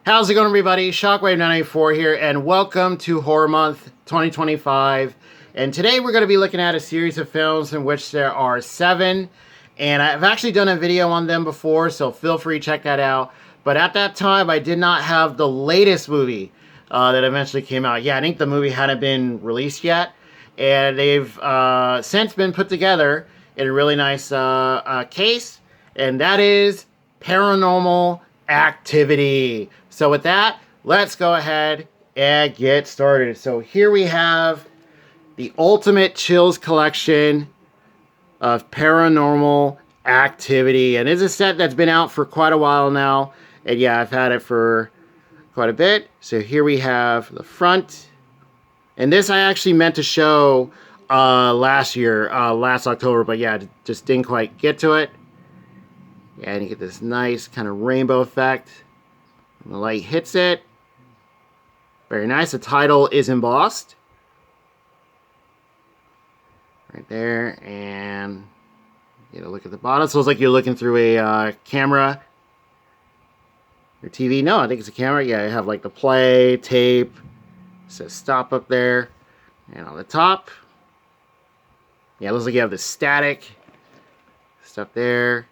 How's it going, everybody? Shockwave984 here, and welcome to Horror Month 2025. And today we're going to be looking at a series of films in which there are 7. And I've actually done a video on them before, so feel free to check that out. But at that time, I did not have the latest movie that eventually came out. Yeah, I think the movie hadn't been released yet. And they've since been put together in a really nice case. And that is Paranormal Activity. So with that, let's go ahead and get started. So here we have the Ultimate Chills collection of Paranormal Activity. And it's a set that's been out for quite a while now. And yeah, I've had it for quite a bit. So here we have the front. And this I actually meant to show last October. But yeah, just didn't quite get to it. And you get this nice kind of rainbow effect. The light hits it. Very nice. The title is embossed. Right there. And you get a look at the bottom. So it's like you're looking through a camera. Your TV. No, I think it's a camera. Yeah, you have like the play, tape. It says stop up there. And on the top. Yeah, it looks like you have the static stuff there.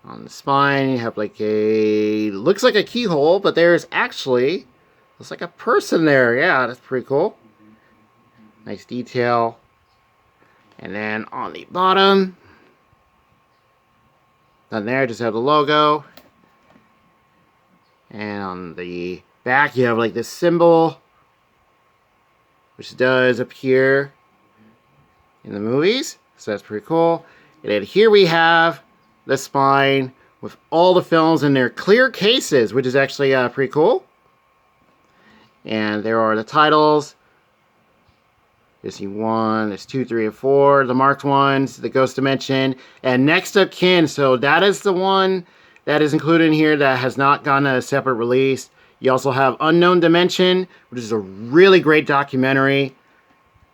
On the spine, you have like looks like a keyhole, but there's actually, looks like a person there. Yeah, that's pretty cool. Nice detail. And then on the bottom, down there, just have the logo. And on the back, you have like this symbol, which does appear in the movies. So that's pretty cool. And then here we have the spine with all the films in their clear cases, which is actually pretty cool. And there are the titles. You see 1, there's 2, 3, and 4, the marked ones, the Ghost Dimension, and Next of Kin. So that is the one that is included in here that has not gotten a separate release. You also have Unknown Dimension, which is a really great documentary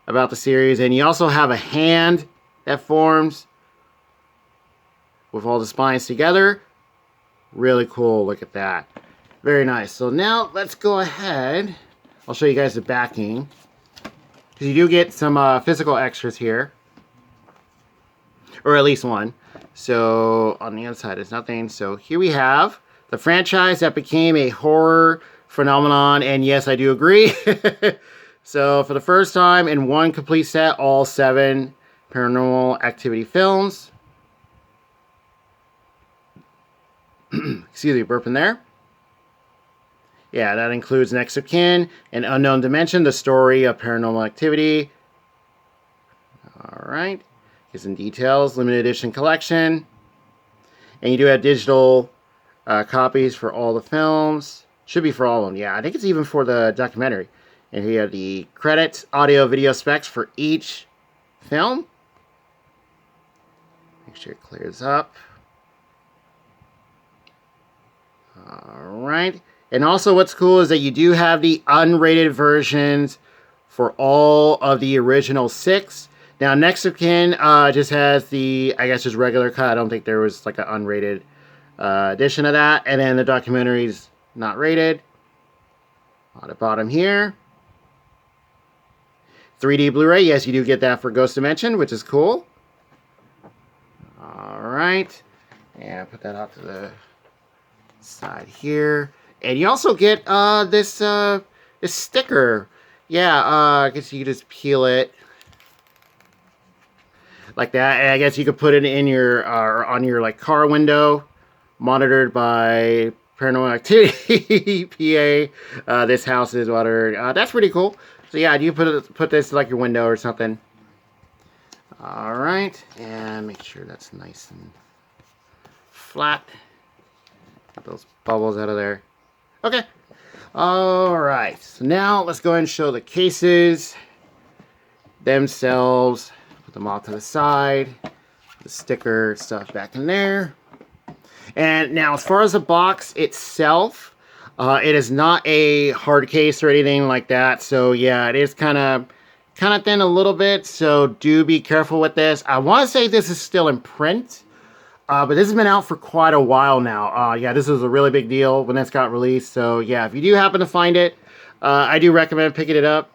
about the series. And you also have a hand that forms with all the spines together. Really cool. Look at that. Very nice. So now let's go ahead. I'll show you guys the backing. Because you do get some physical extras here. Or at least one. So on the other side is nothing. So here we have the franchise that became a horror phenomenon. And yes, I do agree. So for the first time in one complete set, all 7 Paranormal Activity films. Excuse me, burping there. Yeah, that includes Next of Kin and Unknown Dimension, the story of Paranormal Activity. Alright. Here's some details. Limited edition collection. And you do have digital copies for all the films. Should be for all of them. Yeah, I think it's even for the documentary. And here you have the credits, audio, video specs for each film. Make sure it clears up. Alright, and also what's cool is that you do have the unrated versions for all of the original 6. Now, Next of Kin just has the, I guess, just regular cut. I don't think there was like an unrated edition of that. And then the documentary's not rated. On the bottom here. 3D Blu-ray, yes, you do get that for Ghost Dimension, which is cool. Alright, and put that out to the side here, and you also get this sticker. Yeah, I guess you can just peel it like that, and I guess you could put it in your on your like car window, monitored by Paranormal Activity PA. This house is water. That's pretty cool. So yeah, you put this like your window or something. All right, and make sure that's nice and flat. Get those bubbles out of there. Okay. Alright. So now let's go ahead and show the cases themselves. Put them off to the side. The sticker stuff back in there. And now as far as the box itself, it is not a hard case or anything like that. So yeah, it is kind of thin a little bit. So do be careful with this. I want to say this is still in print. But this has been out for quite a while now. Yeah, this was a really big deal when this got released. So yeah, if you do happen to find it, I do recommend picking it up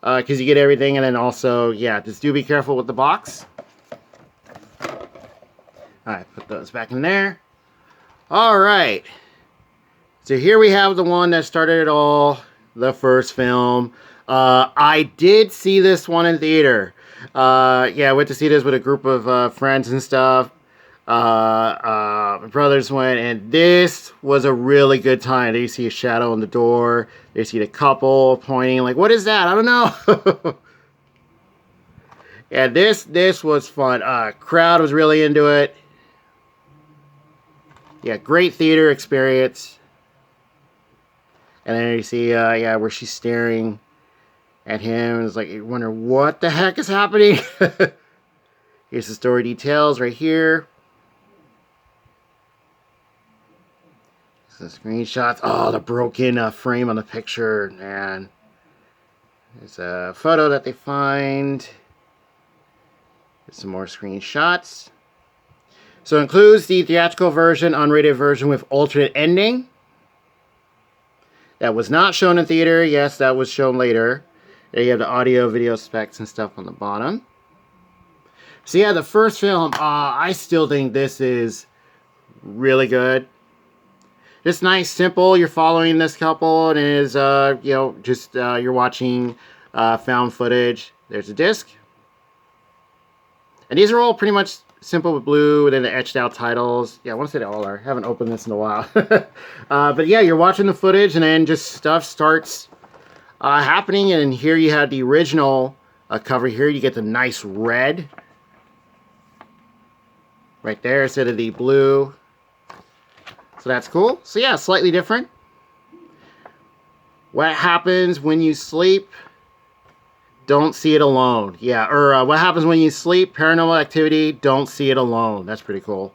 because you get everything. And then also, yeah, just do be careful with the box. Alright, put those back in there. Alright. So here we have the one that started it all, the first film. I did see this one in theater. Yeah, I went to see this with a group of friends and stuff. My brothers went, and this was a really good time. There you see a shadow on the door. There you see the couple pointing, like, what is that? I don't know. Yeah, this was fun. Crowd was really into it. Yeah, great theater experience. And then you see, yeah, where she's staring at him. It's like, you wonder what the heck is happening. Here's the story details right here. The screenshots. Oh, the broken frame on the picture, man. There's a photo that they find. There's some more screenshots. So it includes the theatrical version, unrated version with alternate ending. That was not shown in theater. Yes, that was shown later. There you have the audio, video specs and stuff on the bottom. So yeah, the first film, I still think this is really good. Just nice, simple. You're following this couple, and it is, you know, just you're watching found footage. There's a disc. And these are all pretty much simple with blue, and then the etched out titles. Yeah, I want to say they all are. I haven't opened this in a while. But yeah, you're watching the footage, and then just stuff starts happening. And here you have the original cover here. You get the nice red right there instead of the blue. So that's cool. So yeah, slightly different. What happens when you sleep? Don't see it alone. Yeah, or what happens when you sleep? Paranormal Activity, don't see it alone. That's pretty cool.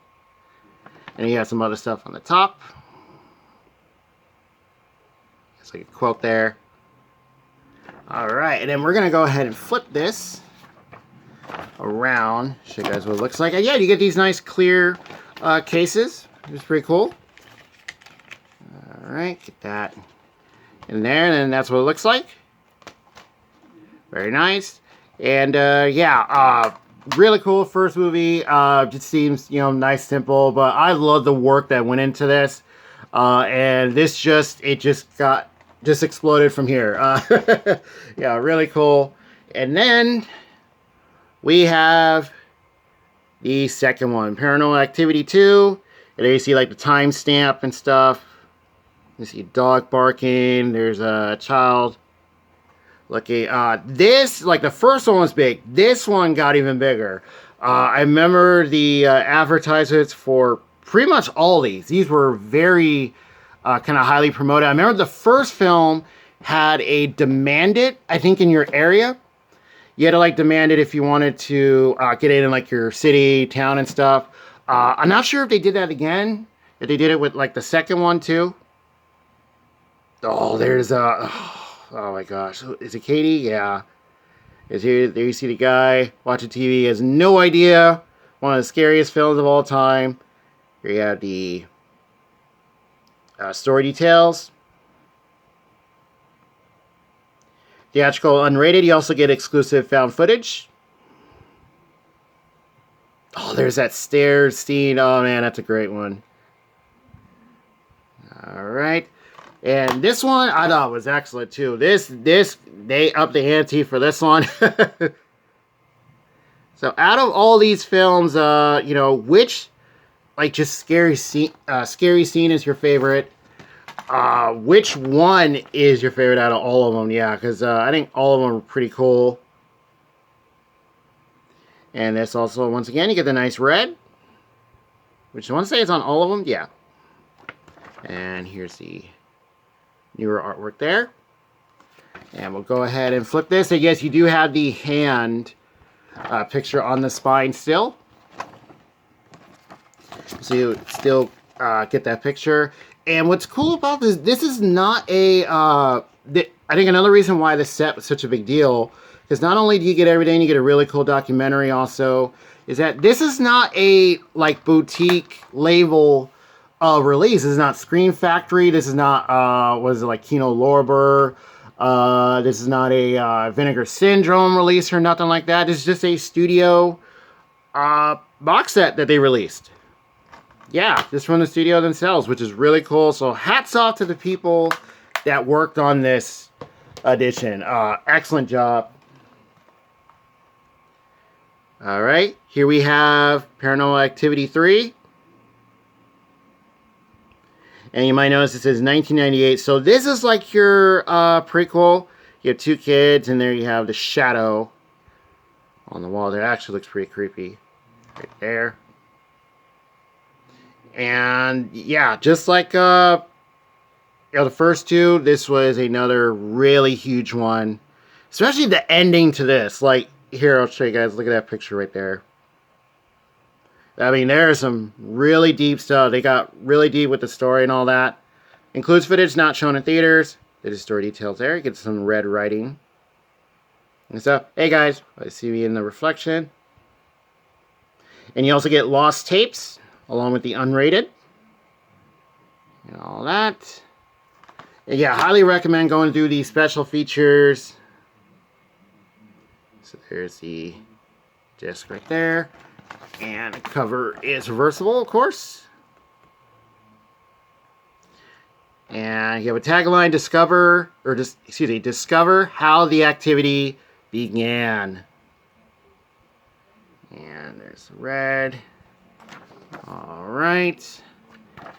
And you have some other stuff on the top. It's like a quote there. Alright, and then we're going to go ahead and flip this around. Show you guys what it looks like. And yeah, you get these nice clear cases. It's pretty cool. Alright, get that in there, and then that's what it looks like. Very nice. And yeah, really cool first movie. Just seems, you know, nice, simple, but I love the work that went into this. And this just exploded from here. Yeah, really cool. And then we have the second one, Paranormal Activity 2. And there you see like the timestamp and stuff. You see a dog barking. There's a child looking. This, like the first one was big. This one got even bigger. I remember the advertisements for pretty much all these. These were very kind of highly promoted. I remember the first film had a demand it, I think, in your area. You had to like demand it if you wanted to get in like your city, town and stuff. I'm not sure if they did that again. If they did it with like the second one too. Oh, there's oh my gosh. Is it Katie? Yeah. Is here? There you see the guy watching TV. He has no idea. One of the scariest films of all time. Here you have the story details. Theatrical unrated. You also get exclusive found footage. Oh, there's that stairs scene. Oh man, that's a great one. All right. And this one, I thought was excellent too. They upped the ante for this one. So out of all these films, you know, which, like, just scary scene is your favorite? Which one is your favorite out of all of them? Yeah, because I think all of them are pretty cool. And this also, once again, you get the nice red. Which I want to say it's on all of them. Yeah. And here's the newer artwork there. And we'll go ahead and flip this. I guess you do have the hand picture on the spine still. So you still get that picture. And what's cool about this is not a... I think another reason why this set was such a big deal, because not only do you get everything, you get a really cool documentary also. is that this is not a like boutique label release. This is not Scream Factory. This is not what is it, like Kino Lorber. This is not a Vinegar Syndrome release or nothing like that. This is just a studio box set that they released. Yeah, just from the studio themselves, which is really cool. So hats off to the people that worked on this edition. Excellent job. All right, here we have Paranormal Activity 3. And you might notice it says 1998. So this is like your prequel. You have two kids, and there you have the shadow on the wall. That actually looks pretty creepy. Right there. And yeah, just like the first two, this was another really huge one. Especially the ending to this. Like, here, I'll show you guys. Look at that picture right there. I mean, there's some really deep stuff. They got really deep with the story and all that. Includes footage not shown in theaters. There's story details there. You get some red writing and stuff. Hey guys, I see me in the reflection. And you also get lost tapes along with the unrated and all that. And yeah, highly recommend going through these special features. So there's the disc right there. And the cover is reversible, of course. And you have a tagline, discover how the activity began. And there's the red. All right.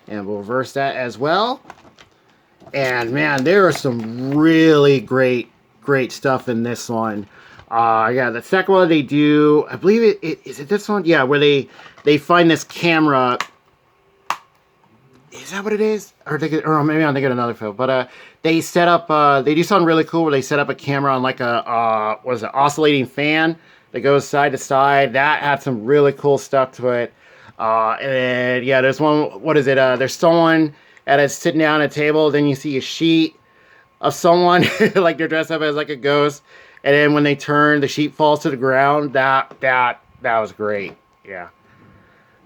And we'll reverse that as well. And man, there are some really great stuff in this one. Yeah, the second one they do, I believe is it this one? Yeah, where they find this camera. Is that what it is? Or maybe I'm thinking of another film. But they set up, they do something really cool where they set up a camera on like a, what is it, oscillating fan that goes side to side. That had some really cool stuff to it. And then, yeah, there's one, what is it? There's someone that is sitting down at a table. Then you see a sheet of someone, like they're dressed up as like a ghost. And then when they turn, the sheet falls to the ground. That was great. Yeah.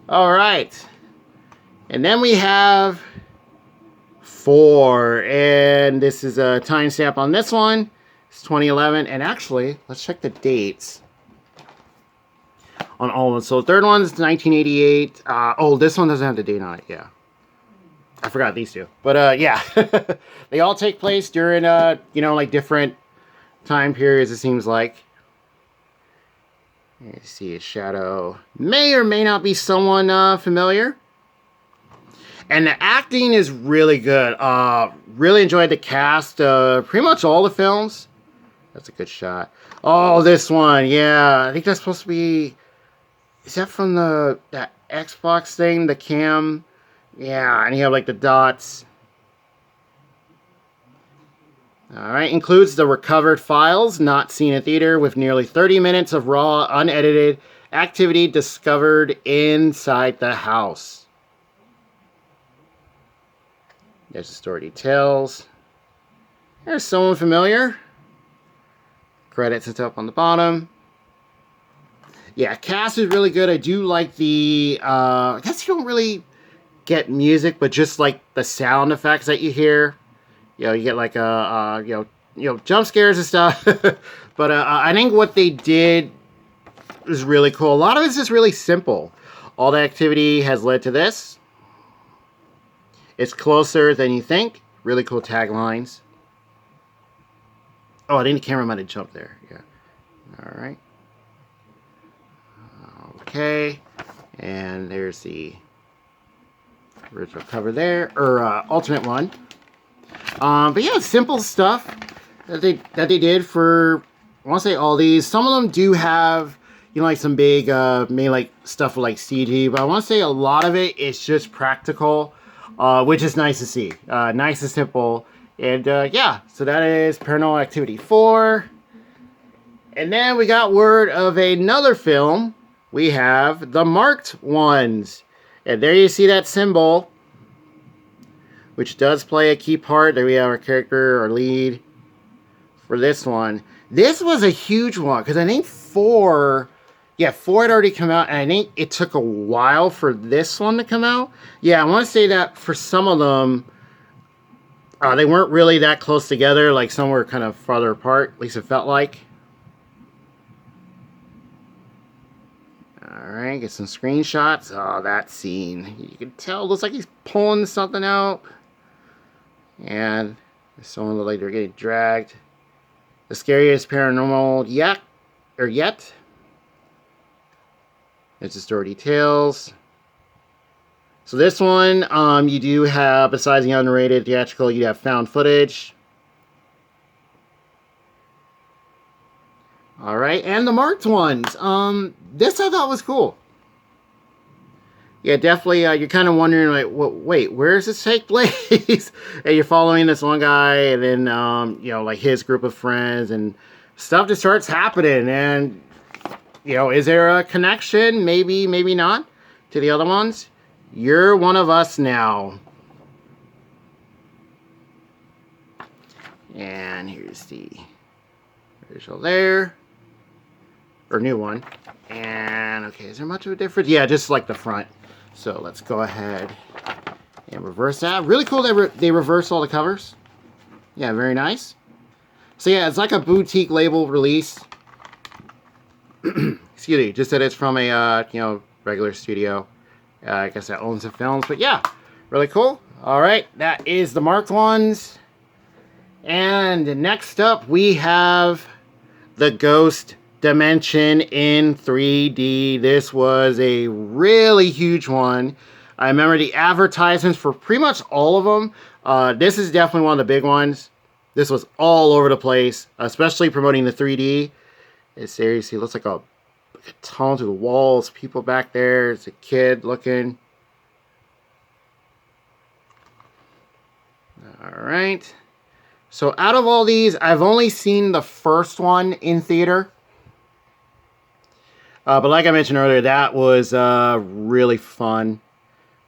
All right. And then we have 4. And this is a timestamp on this one. It's 2011. And actually, let's check the dates on all of them. So the third one's 1988. Oh, this one doesn't have the date on it. Yeah. I forgot these two. But yeah. They all take place during, like different time periods, it seems like. You see a shadow. May or may not be someone familiar. And the acting is really good. Really enjoyed the cast. Pretty much all the films. That's a good shot. Oh, this one. Yeah. I think that's supposed to be... Is that from that Xbox thing? The cam? Yeah. And you have like the dots. Alright, includes the recovered files not seen in theater with nearly 30 minutes of raw, unedited activity discovered inside the house. There's the story details. There's someone familiar. Credits and stuff on the bottom. Yeah, cast is really good. I do like the, I guess you don't really get music, but just like the sound effects that you hear. You get like jump scares and stuff. But I think what they did is really cool. A lot of it's just really simple. All the activity has led to this. It's closer than you think. Really cool taglines. Oh, I think the camera might have jumped there. Yeah. All right. Okay. And there's the original cover there, or alternate one. But yeah, simple stuff that they did for, I want to say all these. Some of them do have, like some big, maybe like stuff with like CG, but I want to say a lot of it is just practical, which is nice to see. Nice and simple. And yeah, so that is Paranormal Activity 4. And then we got word of another film. We have The Marked Ones. And there you see that symbol, which does play a key part. There we have our character, our lead, for this one. This was a huge one, because I think 4 Yeah, 4 had already come out, and I think it took a while for this one to come out. Yeah, I want to say that for some of them, they weren't really that close together. Like, some were kind of farther apart, at least it felt like. Alright, get some screenshots. Oh, that scene. You can tell, it looks like he's pulling something out. And someone looked like they're getting dragged. The scariest paranormal yet. It's the story details. So this one, you do have, besides the unrated theatrical, you have found footage. Alright, and the marked ones. This I thought was cool. Yeah, definitely, you're kind of wondering, like, wait, where does this take place? And you're following this one guy, and then, you know, like, his group of friends, and stuff just starts happening, and, you know, is there a connection? Maybe, maybe not, to the other ones. You're one of us now. And here's the visual there. Or new one. And, okay, is there much of a difference? Yeah, just like the front. So let's go ahead and reverse that. Really cool they reverse all the covers. Yeah, very nice. So yeah, it's like a boutique label release. Excuse me, just that it's from a, you know, regular studio. I guess that owns the films. But yeah, really cool. All right, that is the marked ones. And next up, we have the Ghost Dimension in 3D. This was a really huge one. I remember the advertisements for pretty much all of them. This is definitely one of the big ones. This was all over the place, especially promoting the 3D. It seriously looks like a tunnel through the walls. People back there. It's a kid looking. All right. So out of all these, I've only seen the first one in theater. But like I mentioned earlier, that was really fun.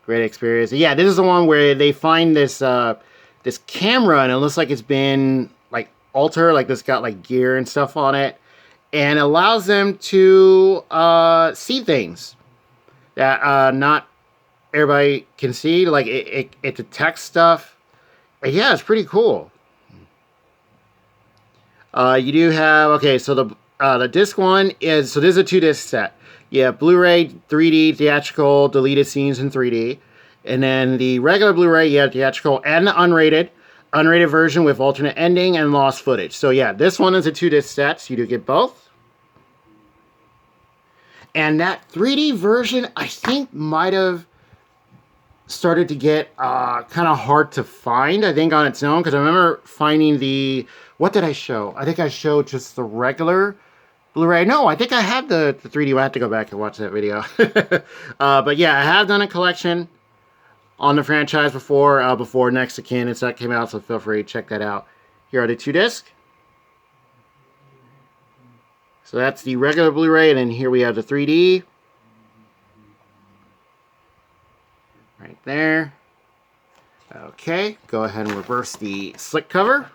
Great experience. Yeah, this is the one where they find this this camera, and it looks like it's been like altered, like this got like gear and stuff on it, and allows them to see things that not everybody can see. Like it detects stuff. And yeah, it's pretty cool. You do have, okay, so the disc one is, so this is a 2-disc set. You have Blu-ray, 3D, theatrical, deleted scenes in 3D. And then the regular Blu-ray, you have theatrical and the unrated version with alternate ending and lost footage. So yeah, this one is a 2-disc set, so you do get both. And that 3D version, I think, might have started to get kind of hard to find, I think, on its own. Because I remember finding the, what did I show? I think I showed just the regular Blu-ray. No, I think I had the 3D. I have to go back and watch that video. But yeah, I have done a collection on the franchise before Next of Kin and stuff came out, so feel free to check that out. Here are the 2-disc. So that's the regular Blu-ray, and then here we have the 3D. Right there. Okay, go ahead and reverse the slick cover.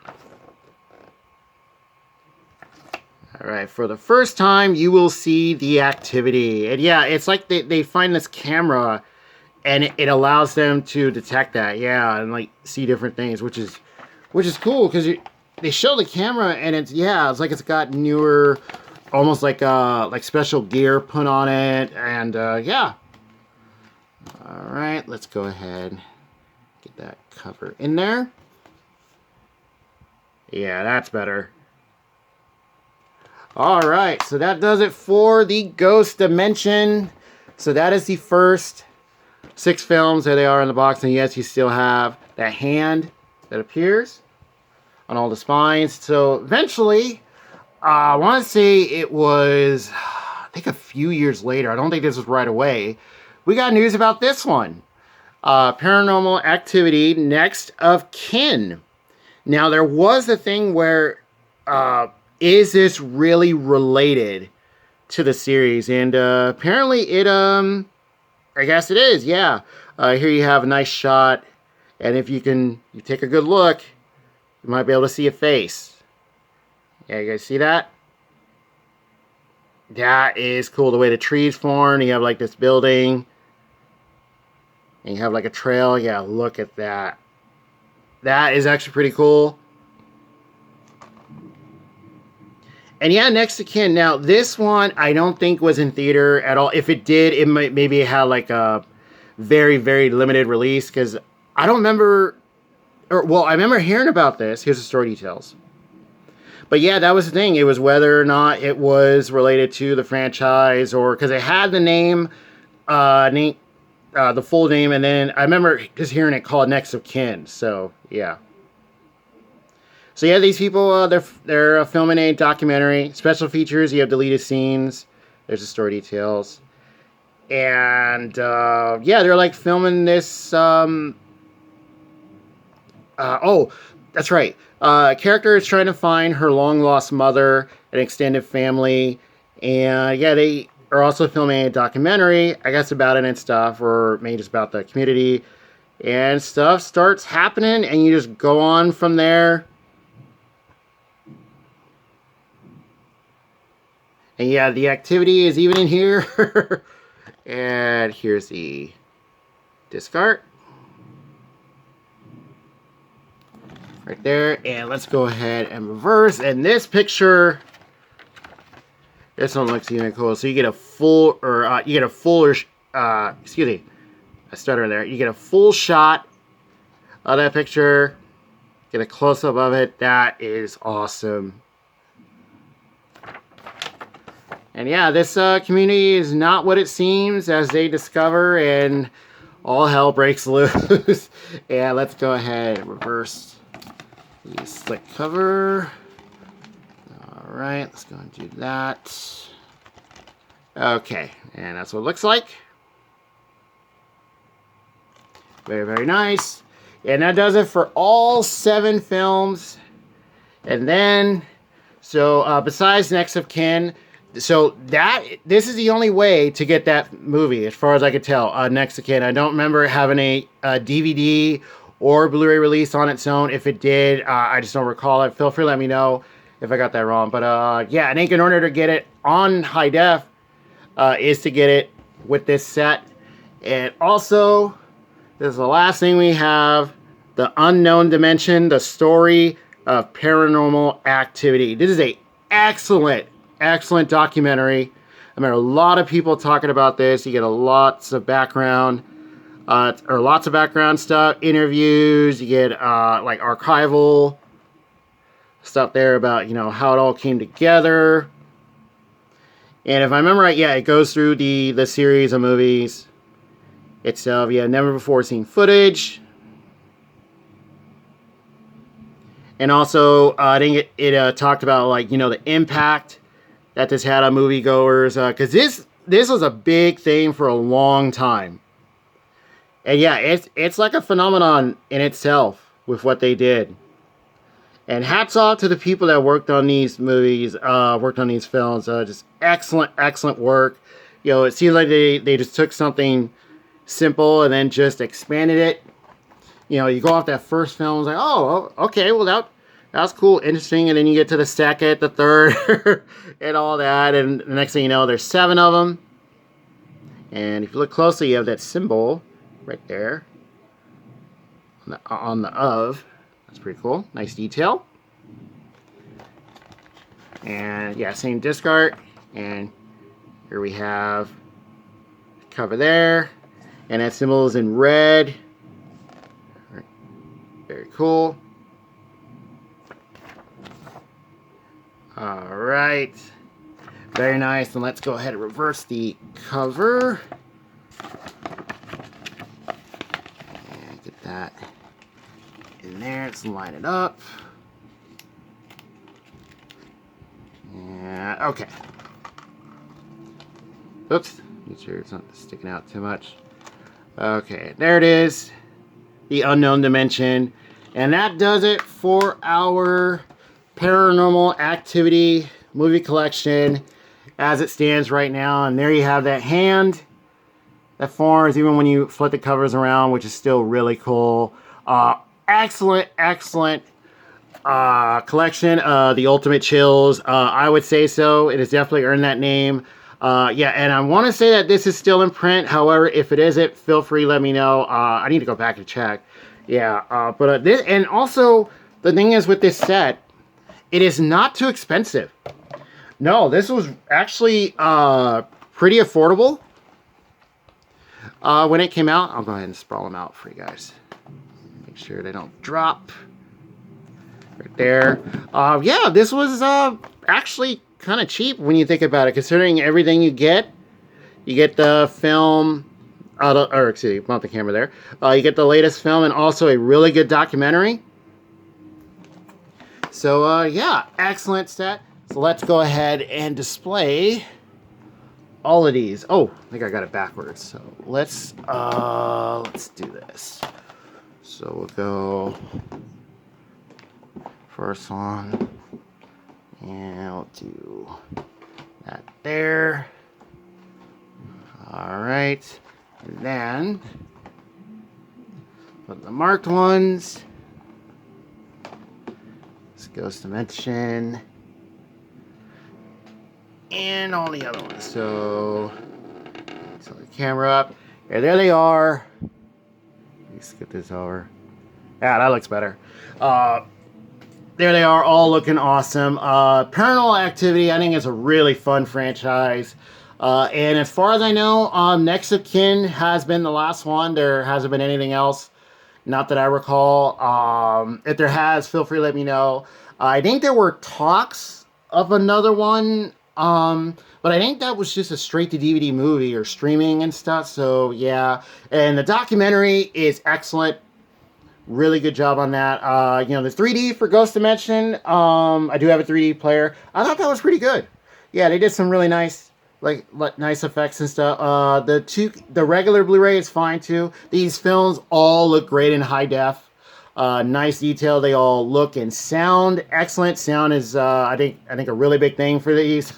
Alright, for the first time, you will see the activity. And yeah, it's like they find this camera, and it allows them to detect that. Yeah, and like see different things, which is cool, because they show the camera, and it's like it's got newer, almost like special gear put on it, and yeah. Alright, let's go ahead, get that cover in there. Yeah, that's better. Alright, so that does it for the Ghost Dimension. So that is the first 6 films. There they are in the box, and yes, you still have that hand that appears on all the spines. So eventually, I want to say it was, I think a few years later, I don't think this was right away, we got news about this one. Paranormal Activity, Next of Kin. Now, there was a thing where, is this really related to the series? And apparently it, I guess it is, yeah. Here you have a nice shot, and if you take a good look, you might be able to see a face. Yeah, you guys see that? That is cool. The way the trees form. You have like this building. And you have like a trail. Yeah, look at that. That is actually pretty cool. And yeah, Next of Kin. Now, this one I don't think was in theater at all. If it did, it might maybe have like a very, very limited release. Because I don't remember... Well, I remember hearing about this. Here's the story details. But yeah, that was the thing. It was whether or not it was related to the franchise or... Because it had the name... the full name, and then I remember just hearing it called Next of Kin. So yeah. So yeah, these people they're filming a documentary. Special features. You have deleted scenes. There's the story details, and yeah, they're like filming this. Oh, that's right. A character is trying to find her long lost mother and extended family, and yeah, they are also filming a documentary, I guess, about it and stuff, or maybe just about the community. And stuff starts happening, and you just go on from there. And yeah, the activity is even in here. And here's the disc art. Right there. And let's go ahead and reverse. And this picture... This one looks even cool. So you get a full, excuse me, I stutter there. You get a full shot of that picture. Get a close-up of it. That is awesome. And yeah, this community is not what it seems, as they discover, and all hell breaks loose. And let's go ahead and reverse the slick cover. Alright, let's go and do that. Okay, and that's what it looks like. Very, very nice. And that does it for all 7 films. And then, so besides Next of Kin, so this is the only way to get that movie, as far as I could tell, Next of Kin. I don't remember having a DVD or Blu-ray release on its own. If it did, I just don't recall it. Feel free to let me know if I got that wrong. But yeah, I think in order to get it on high def is to get it with this set. And also, this is the last thing we have, The Unknown Dimension, the story of Paranormal Activity. This is a excellent documentary. I mean, a lot of people talking about this. You get lots of background stuff, interviews. You get like archival stuff there about, you know, how it all came together. And if I remember right, yeah, it goes through the series of movies itself. Yeah, never before seen footage. And also, I think it talked about, like, you know, the impact that this had on moviegoers. Because this was a big thing for a long time. And yeah, it's like a phenomenon in itself with what they did. And hats off to the people that worked on these movies, worked on these films. Just excellent work. You know, it seems like they just took something simple and then just expanded it. You know, you go off that first film, it's like, oh, okay, well, that was cool, interesting. And then you get to the second, the third, and all that. And the next thing you know, there's 7 of them. And if you look closely, you have that symbol right there on the of. That's pretty cool. Nice detail. And yeah, same disc art. And here we have the cover there. And that symbol is in red. Very cool. Alright. Very nice. And let's go ahead and reverse the cover. And get that in there. Let's line it up. And okay. Oops. Make sure it's not sticking out too much. Okay, there it is. The Unknown Dimension. And that does it for our Paranormal Activity movie collection as it stands right now. And there you have that hand that forms even when you flip the covers around, which is still really cool. Excellent collection, The Ultimate Chills. I would say so. It has definitely earned that name. Yeah, and I want to say that this is still in print. However, if it isn't, feel free, let me know. I need to go back and check. Yeah, but this, and also the thing is with this set, it is not too expensive. No, this was actually pretty affordable when it came out. I'll go ahead and sprawl them out for you guys. Make sure they don't drop. Right there. Yeah, this was actually kind of cheap when you think about it, considering everything you get. You get the film, or excuse me, mount the camera there. You get the latest film and also a really good documentary. So yeah, excellent set. So let's go ahead and display all of these. Oh, I think I got it backwards. So let's do this. So we'll go first one, and I'll do that there. All right, and then put the marked ones. This Ghost Dimension, and all the other ones. So, tilt the camera up. Yeah, there they are. Let's get this over. Yeah, that looks better. There they are, all looking awesome. Paranormal Activity, I think, is a really fun franchise. And as far as I know, Next of Kin has been the last one. There hasn't been anything else, not that I recall. If there has, feel free to let me know. I think there were talks of another one, but I think that was just a straight-to-DVD movie or streaming and stuff. So, yeah. And the documentary is excellent. Really good job on that. You know, the 3D for Ghost Dimension, I do have a 3D player. I thought that was pretty good. Yeah, they did some really nice, like nice effects and stuff. The regular Blu-ray is fine too. These films all look great in high def. Nice detail. They all look and sound excellent. Sound is, I think a really big thing for these,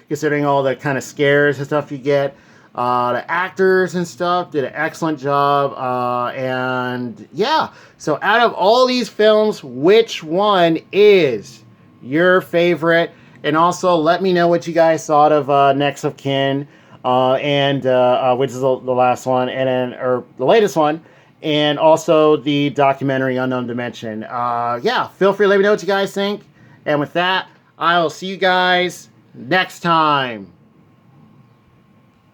considering all the kind of scares and stuff you get. The actors and stuff did an excellent job. And yeah, so out of all these films, which one is your favorite? And also let me know what you guys thought of Next of Kin, and which is the last one, and then, or the latest one, and also the documentary Unknown Dimension. Yeah, feel free to let me know what you guys think. And with that, I will see you guys next time.